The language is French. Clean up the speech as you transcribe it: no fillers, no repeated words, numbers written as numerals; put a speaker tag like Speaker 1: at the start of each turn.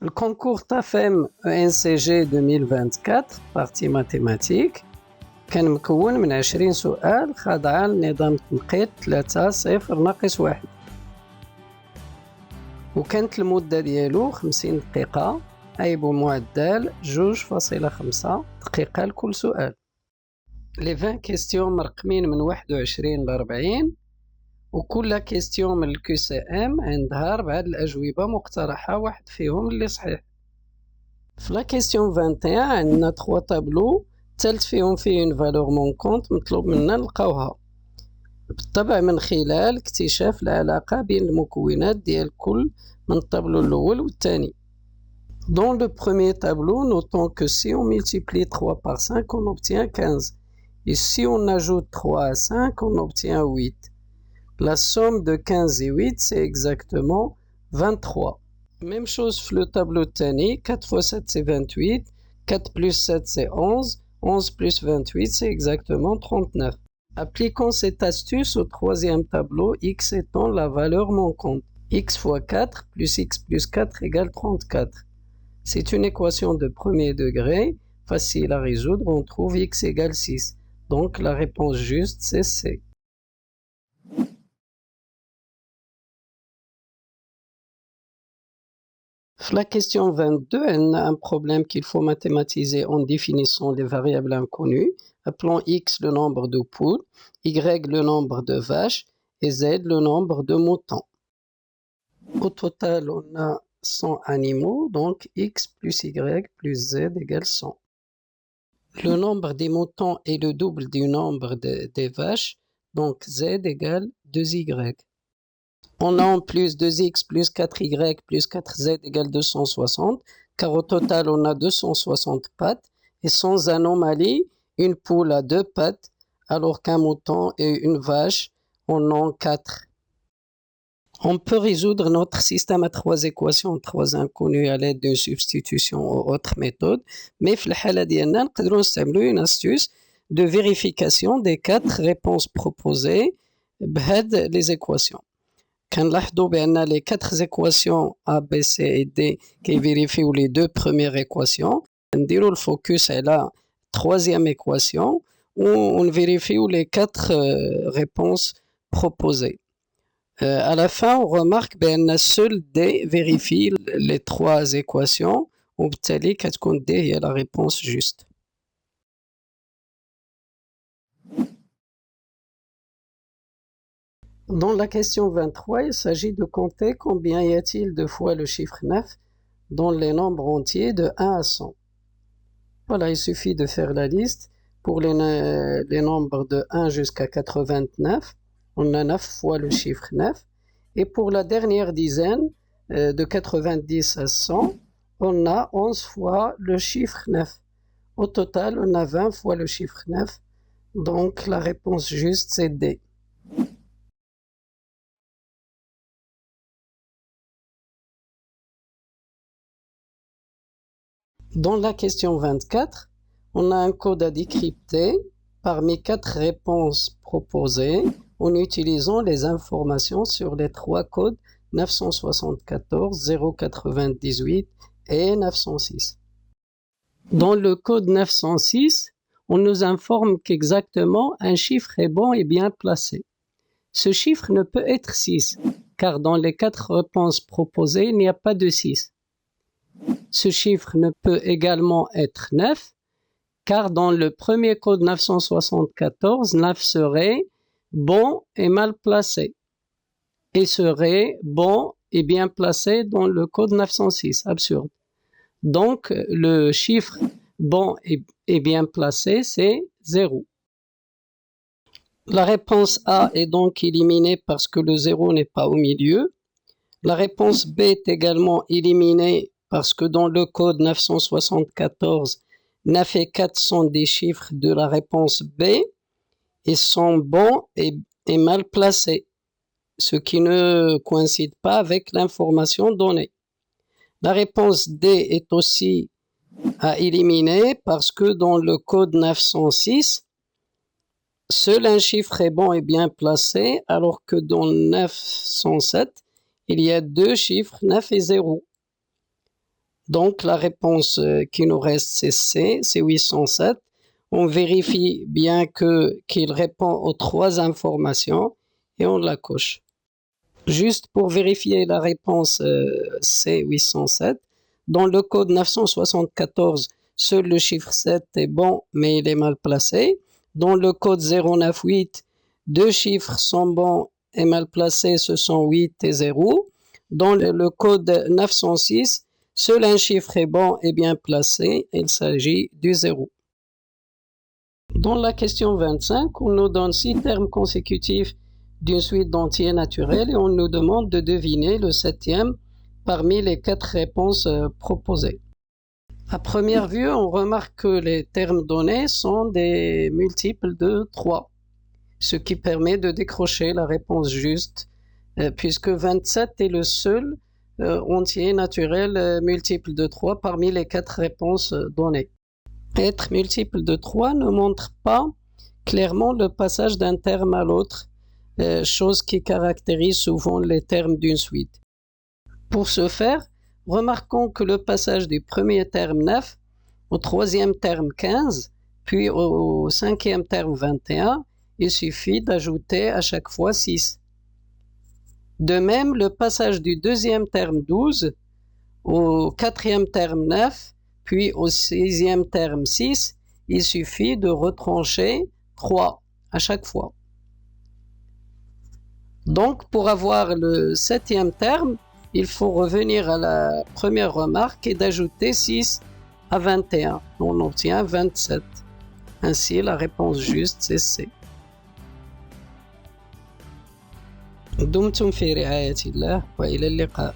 Speaker 1: Le concours TAFEM ENCG 2024 partie mathématiques كان مكون من 20 سؤال خاضعة لنظام التنقيط 3-0-1 وكانت المدة ديالو 50 دقيقة أي بمعدل 2.5 دقيقة لكل سؤال. لي 20 كيستيون مرقمين من 21 ل 40 وكل كيستيون من الكي سي ام عندها 4 الأجوبة مقترحة واحد فيهم اللي صحيح. في لا كيستيون 21 عندنا 3 طابلو الثالث فيهم فيه اون فالور مونكونت مطلوب منا نلقاوها بالطبع من خلال اكتشاف العلاقة بين المكونات ديال كل من الطابلو الأول والثاني. Dans le premier tableau, notons que si on multiplie 3 par 5, on obtient 15. Et si on ajoute 3 à 5, on obtient 8. La somme de 15 et 8, c'est exactement 23. Même chose sur le tableau tani, 4 fois 7, c'est 28. 4 plus 7, c'est 11. 11 plus 28, c'est exactement 39. Appliquons cette astuce au troisième tableau, x étant la valeur manquante. X fois 4 plus x plus 4 égale 34. C'est une équation de premier degré, facile à résoudre, on trouve x égale 6. Donc la réponse juste, c'est C. La question 22, on a un problème qu'il faut mathématiser en définissant les variables inconnues. Appelons x le nombre de poules, y le nombre de vaches et z le nombre de moutons. Au total, on a 100 animaux, donc x plus y plus z égale 100. Le nombre des moutons est le double du nombre des vaches, donc z égale 2y. On a en plus 2x plus 4y plus 4z égale 260, car au total on a 260 pattes, et sans anomalie, une poule a 2 pattes, alors qu'un mouton et une vache en ont 4. On peut résoudre notre système à 3 équations, 3 inconnues à l'aide d'une substitution ou autre méthode, mais في الحالة ديالنا نقدروا نستعملوا une astuce de vérification des 4 réponses proposées بهاد les équations. كنلاحظوا بأن les 4 équations A, B, C et D كيفيريفيو les 2 premières équations. نديروا الفوكس على troisième équation où on vérifie les 4 réponses proposées. À la fin, on remarque que seul D vérifie les 3 équations وبالتالي كتكون D هي la réponse juste. Dans la question 23, il s'agit de compter combien y a-t-il de fois le chiffre 9 dans les nombres entiers de 1 à 100. Voilà, il suffit de faire la liste. Pour les nombres de 1 jusqu'à 89, on a 9 fois le chiffre 9. Et pour la dernière dizaine, de 90 à 100, on a 11 fois le chiffre 9. Au total, on a 20 fois le chiffre 9. Donc la réponse juste, c'est D. Dans la question 24, on a un code à décrypter parmi 4 réponses proposées en utilisant les informations sur les 3 codes 974, 098 et 906. Dans le code 906, on nous informe qu'exactement un chiffre est bon et bien placé. Ce chiffre ne peut être 6, car dans les 4 réponses proposées, il n'y a pas de 6. Ce chiffre ne peut également être 9, car dans le premier code 974, 9 serait bon et mal placé, et serait bon et bien placé dans le code 906. Absurde. Donc, le chiffre bon et bien placé, c'est 0. La réponse A est donc éliminée parce que le 0 n'est pas au milieu. La réponse B est également éliminée parce que dans le code 974, 9 et 4 sont des chiffres de la réponse B et sont bons et mal placés, ce qui ne coïncide pas avec l'information donnée. La réponse D est aussi à éliminer parce que dans le code 906, seul un chiffre est bon et bien placé, alors que dans 907, il y a 2 chiffres, 9 et 0. Donc la réponse qui nous reste, c'est C, c'est 807. On vérifie bien qu'il répond aux 3 informations et on la coche. Juste pour vérifier la réponse C 807, dans le code 974, seul le chiffre 7 est bon, mais il est mal placé. Dans le code 098, 2 chiffres sont bons et mal placés, ce sont 8 et 0. Dans le code 906, seul un chiffre est bon et bien placé, il s'agit du 0. Dans la question 25, on nous donne 6 termes consécutifs d'une suite d'entiers naturels et on nous demande de deviner le 7e parmi les 4 réponses proposées. À première vue, on remarque que les termes donnés sont des multiples de 3, ce qui permet de décrocher la réponse juste, puisque 27 est le seul entier naturel multiple de 3 parmi les 4 réponses données. Être multiple de 3 ne montre pas clairement le passage d'un terme à l'autre, chose qui caractérise souvent les termes d'une suite. Pour ce faire, remarquons que le passage du premier terme 9 au troisième terme 15, puis au cinquième terme 21, il suffit d'ajouter à chaque fois 6. De même, le passage du deuxième terme 12 au quatrième terme 9, puis au sixième terme 6, il suffit de retrancher 3 à chaque fois. Donc, pour avoir le 7e terme, il faut revenir à la première remarque et d'ajouter 6 à 21. On obtient 27. Ainsi, la réponse juste, c'est C. دمتم في رعاية الله وإلى اللقاء.